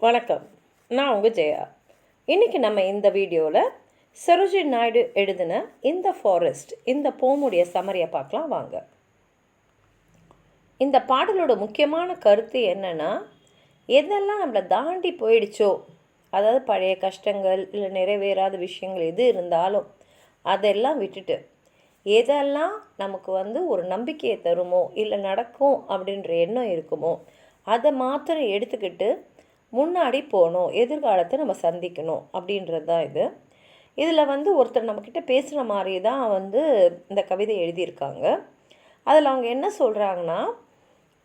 வணக்கம். நான் உங்கள் ஜெயா. இன்றைக்கி நம்ம இந்த வீடியோவில் சரோஜினி நாயுடு எழுதின இந்த ஃபாரஸ்ட் இந்த போமுடைய சமரியை பார்க்கலாம் வாங்க. இந்த பாடலோட முக்கியமான கருத்து என்னென்னா, எதெல்லாம் நம்மளை தாண்டி போயிடுச்சோ, அதாவது பழைய கஷ்டங்கள் இல்லை நிறைவேறாத விஷயங்கள் எது இருந்தாலும் அதெல்லாம் விட்டுட்டு எதெல்லாம் நமக்கு ஒரு நம்பிக்கையை தருமோ இல்லை நடக்கும் அப்படின்ற எண்ணம் இருக்குமோ அதை மாத்திரம் எடுத்துக்கிட்டு முன்னாடி போகணும், எதிர்காலத்தை நம்ம சந்திக்கணும் அப்படின்றது தான் இது. இதில் ஒருத்தர் நம்மக்கிட்ட பேசுகிற மாதிரி தான் இந்த கவிதை எழுதியிருக்காங்க. அதில் அவங்க என்ன சொல்கிறாங்கன்னா,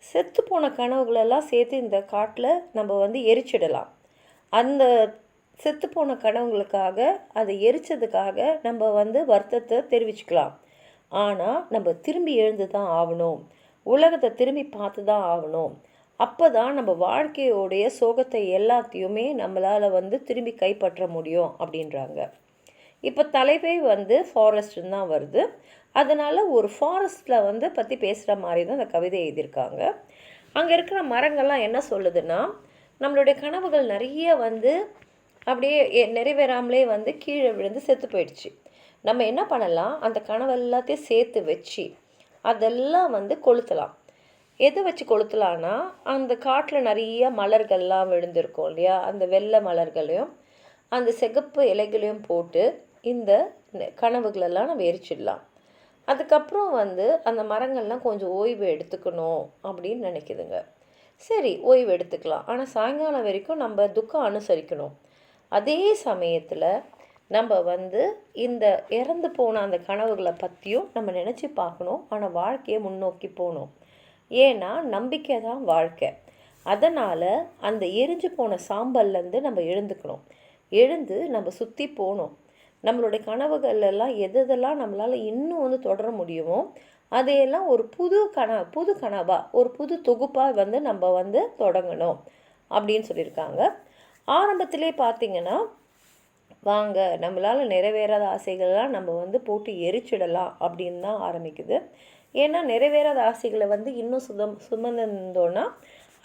செத்து போன கனவுகளெல்லாம் சேர்த்து இந்த காட்டில் நம்ம எரிச்சிடலாம். அந்த செத்து போன கனவுகளுக்காக அதை எரிச்சதுக்காக நம்ம வருத்தத்தை தெரிவிச்சுக்கலாம். ஆனால் நம்ம திரும்பி எழுந்து தான் ஆகணும், உலகத்தை திரும்பி பார்த்து தான் ஆகணும். அப்போ தான் நம்ம வாழ்க்கையோடைய சோகத்தை எல்லாத்தையுமே நம்மளால் திரும்பி கைப்பற்ற முடியும் அப்படின்றாங்க. இப்போ தலைவே ஃபாரஸ்ட்னு தான் வருது. அதனால் ஒரு ஃபாரஸ்ட்டில் பற்றி பேசுகிற மாதிரி தான் அந்த கவிதை எழுதியிருக்காங்க. அங்கே இருக்கிற மரங்கள்லாம் என்ன சொல்லுதுன்னா, நம்மளுடைய கனவுகள் நிறைய அப்படியே நிறைவேறாமலே கீழே விழுந்து செத்து போயிடுச்சு. நம்ம என்ன பண்ணலாம், அந்த கனவு எல்லாத்தையும் சேர்த்து வச்சு அதெல்லாம் கொளுத்தலாம். எதை வச்சு கொளுத்தலான்னா, அந்த காட்டில் நிறைய மலர்கள்லாம் விழுந்திருக்கும் இல்லையா, அந்த வெள்ளை மலர்களையும் அந்த சிகப்பு இலைகளையும் போட்டு இந்த கனவுகளெல்லாம் நம்ம எரிச்சிடலாம். அதுக்கப்புறம் அந்த மரங்கள்லாம் கொஞ்சம் ஓய்வு எடுத்துக்கணும் அப்படின்னு நினைக்குதுங்க. சரி, ஓய்வு எடுத்துக்கலாம். ஆனால் சாயங்காலம் வரைக்கும் நம்ம துக்கம் அனுசரிக்கணும். அதே சமயத்தில் நம்ம இந்த இறந்து போன அந்த கனவுகளை பற்றியும் நம்ம நினச்சி பார்க்கணும். ஆனால் வாழ்க்கையை முன்னோக்கி போகணும். ஏன்னா நம்பிக்கை தான் வாழ்க்கை. அதனால் அந்த எரிஞ்சு போன சாம்பல்லேருந்து நம்ம எழுந்துக்கணும். எழுந்து நம்ம சுற்றி போகணும். நம்மளுடைய கனவுகளெல்லாம் எதெல்லாம் நம்மளால் இன்னும் தொடர முடியுமோ அதையெல்லாம் ஒரு புது கனவாக ஒரு புது தொகுப்பாக நம்ம தொடங்கணும் அப்படின்னு சொல்லியிருக்காங்க. ஆரம்பத்திலே பார்த்திங்கன்னா, வாங்க நம்மளால் நிறைவேறாத ஆசைகள்லாம் நம்ம போட்டு எரிச்சிடலாம் அப்படின்னு தான் ஆரம்பிக்குது. ஏன்னா நிறைவேறாத ஆசைகளை இன்னும் சுமந்தோன்னா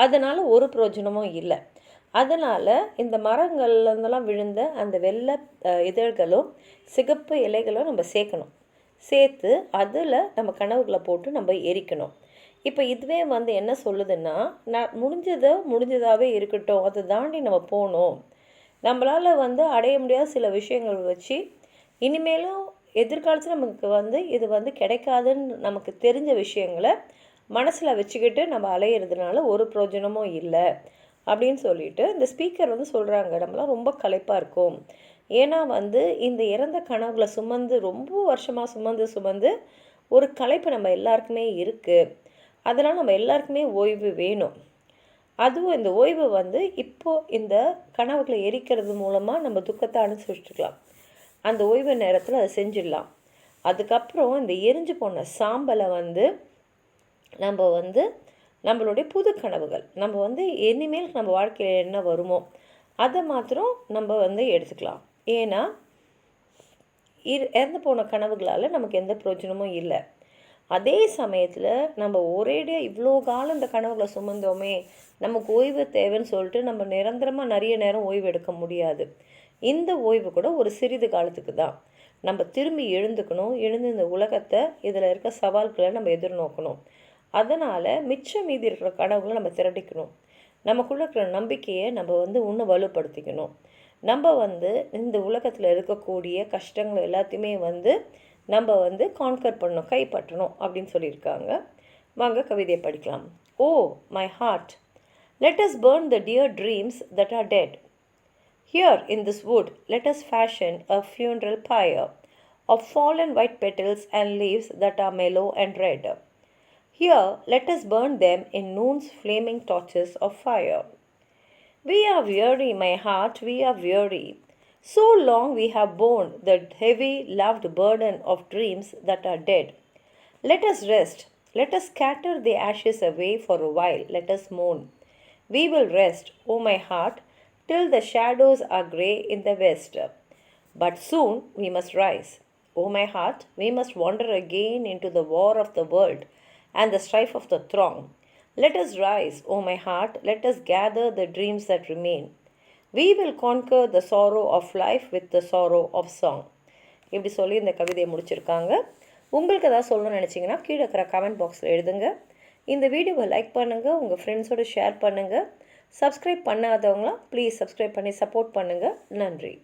அதனால் ஒரு பிரயோஜனமும் இல்லை. அதனால் இந்த மரங்கள்லாம் விழுந்த அந்த வெள்ளை இதழ்களும் சிகப்பு இலைகளும் நம்ம சேர்க்கணும். சேர்த்து அதில் நம்ம கனவுகளை போட்டு நம்ம எரிக்கணும். இப்போ இதுவே என்ன சொல்லுதுன்னா, நான் முடிஞ்சதாகவே இருக்கட்டும், அதை தாண்டி நம்ம போகணும். நம்மளால் அடைய முடியாத சில விஷயங்கள் வச்சு இனிமேலும் எதிர்காலத்தில் நமக்கு இது கிடைக்காதுன்னு நமக்கு தெரிஞ்ச விஷயங்களை மனசில் வச்சுக்கிட்டு நம்ம அலையிறதுனால ஒரு பிரயோஜனமும் இல்லை அப்படின்னு சொல்லிட்டு இந்த ஸ்பீக்கர் சொல்கிறாங்க. நம்மளாம் ரொம்ப களைப்பாக இருக்கும். ஏன்னா இந்த இறந்த கனவுகளை ரொம்ப வருஷமாக சுமந்து ஒரு களைப்பு நம்ம எல்லாருக்குமே இருக்குது. அதனால் நம்ம எல்லாருக்குமே ஓய்வு வேணும். அதுவும் இந்த ஓய்வு இப்போது இந்த கனவுகளை எரிக்கிறது மூலமாக நம்ம துக்கத்தை அனுசரிச்சுக்கலாம். அந்த ஓய்வு நேரத்தில் அதை செஞ்சிடலாம். அதுக்கப்புறம் இந்த எரிஞ்சு போன சாம்பலை நம்ம நம்மளுடைய புது கனவுகள் நம்ம இனிமேல் நம்ம வாழ்க்கையில் என்ன வருமோ அதை மாத்திரம் நம்ம எடுத்துக்கலாம். ஏன்னா இறந்து போன கனவுகளால் நமக்கு எந்த பிரயோஜனமும் இல்லை. அதே சமயத்தில் நம்ம ஒரேடியாக இவ்வளோ காலம் இந்த கனவுகளை சுமந்தோமே, நமக்கு ஓய்வு தேவைன்னு சொல்லிட்டு நம்ம நிரந்தரமாக நிறைய நேரம் ஓய்வு எடுக்க முடியாது. இந்த ஓய்வு கூட ஒரு சிறிது காலத்துக்கு தான். நம்ம திரும்பி எழுந்துக்கணும். எழுந்து இந்த உலகத்தை இதில் இருக்க சவால்களை நம்ம எதிர்நோக்கணும். அதனால் மிச்சம் மீதி இருக்கிற கனவுகளை நம்ம திரட்டிக்கணும். நமக்குள்ளே இருக்கிற நம்பிக்கையை நம்ம இன்னும் வலுப்படுத்திக்கணும். நம்ம இந்த உலகத்தில் இருக்கக்கூடிய கஷ்டங்கள் எல்லாத்தையுமே நம்ம கான்கர் பண்ணணும், கைப்பற்றணும் அப்படின்னு சொல்லியிருக்காங்க. வாங்க கவிதையை படிக்கலாம். Oh my heart, let us burn the dear dreams that are dead. Here in this wood, let us fashion a funeral pyre of fallen white petals and leaves that are mellow and red. Here, let us burn them in noon's flaming torches of fire. We are weary, my heart, we are weary. So long we have borne the heavy, loved burden of dreams that are dead. Let us rest. Let us scatter the ashes away for a while. Let us mourn. We will rest, O my heart, till the shadows are grey in the west. But soon we must rise. O my heart, we must wander again into the war of the world and the strife of the throng. Let us rise, O my heart, let us gather the dreams that remain. we will conquer the sorrow of life with the sorrow of song. இப்படி சொல்லி இந்த கவிதையை முடிச்சிருக்காங்க. உங்களுக்கு ஏதாவது சொல்லணும்னு நினச்சிங்கன்னா கீழே இருக்கிற கமெண்ட் பாக்ஸில் எழுதுங்க. இந்த வீடியோவை லைக் பண்ணுங்கள், உங்கள் ஃப்ரெண்ட்ஸோடு ஷேர் பண்ணுங்கள். சப்ஸ்கிரைப் பண்ணாதவங்களாம் ப்ளீஸ் சப்ஸ்கிரைப் பண்ணி சப்போர்ட் பண்ணுங்கள். நன்றி.